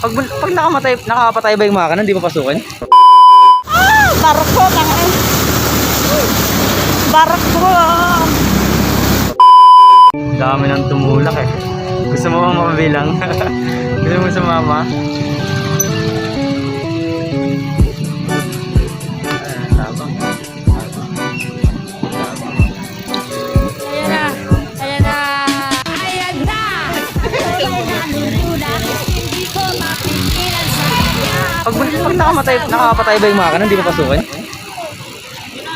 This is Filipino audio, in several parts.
Pag nakapatay ba yung makina, hindi papasukin? Barak ko, tangin. Barak ko. Dami ng tumulak eh. Gusto mo bang makabilang? Gusto mo sumama? Tabang. Ayan na. Ayan na. Ayan na. Pag nakapatay ba yung makina, hindi papasukin?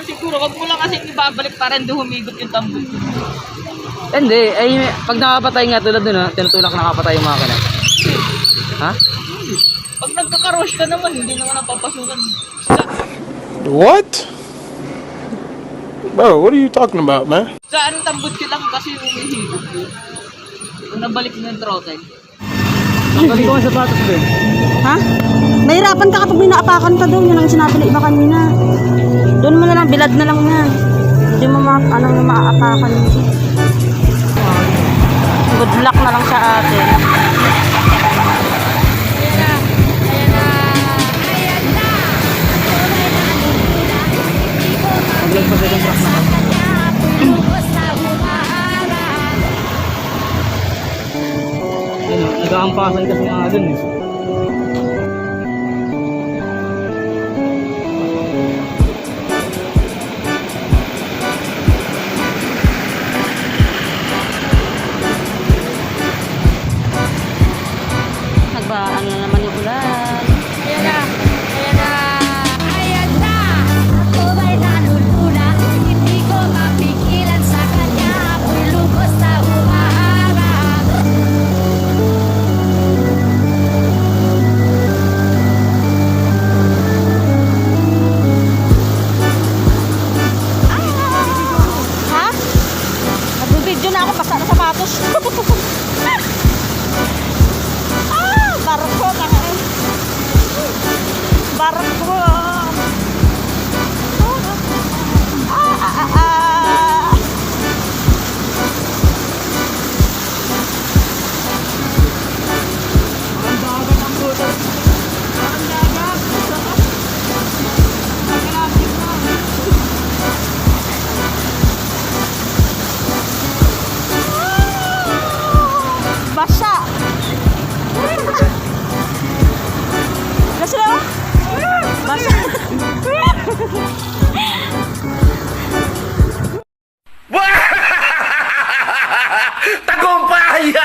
Siguro, wag mo lang kasi ibabalik pa rin doon humigot yung tambol. Hindi, ay pag nakapatay nga tulad nun ha, tinutulak nakapatay yung makina. Ha? Pag nagkakarosh ka naman, hindi naman napapasukan. What? Bro, what are you talking about, man? Sa anong tambot ka lang kasi humihigot doon. Kung nabalik mo yung throttle. Tanggalin ko ang sapatos doon. Ha? Mahirapan ka kapag may naapakan ka doon. Yan ang sinabi ng iba kanina. Doon mo na lang, bilad na lang yan. Hindi mo maaapakan mo. Good luck na lang sa atin. Ayan na. Ayan na. Ayan na. Naglag pa sa truck na. Nag-aampasan kasi nga dun eh. Nagbaan na naman yung ulan. Ayan na. Ayan na. Ayan na. Ako ba'y nalulula? Hindi ko mapigilan sa kanya. Ako'y lubos na umaharap. Ha? Nagbibidyo na ako. Basta na sapatos. Barak ko, tangin. Barak ko. Basa. Basa na. Basa. Tagumpay!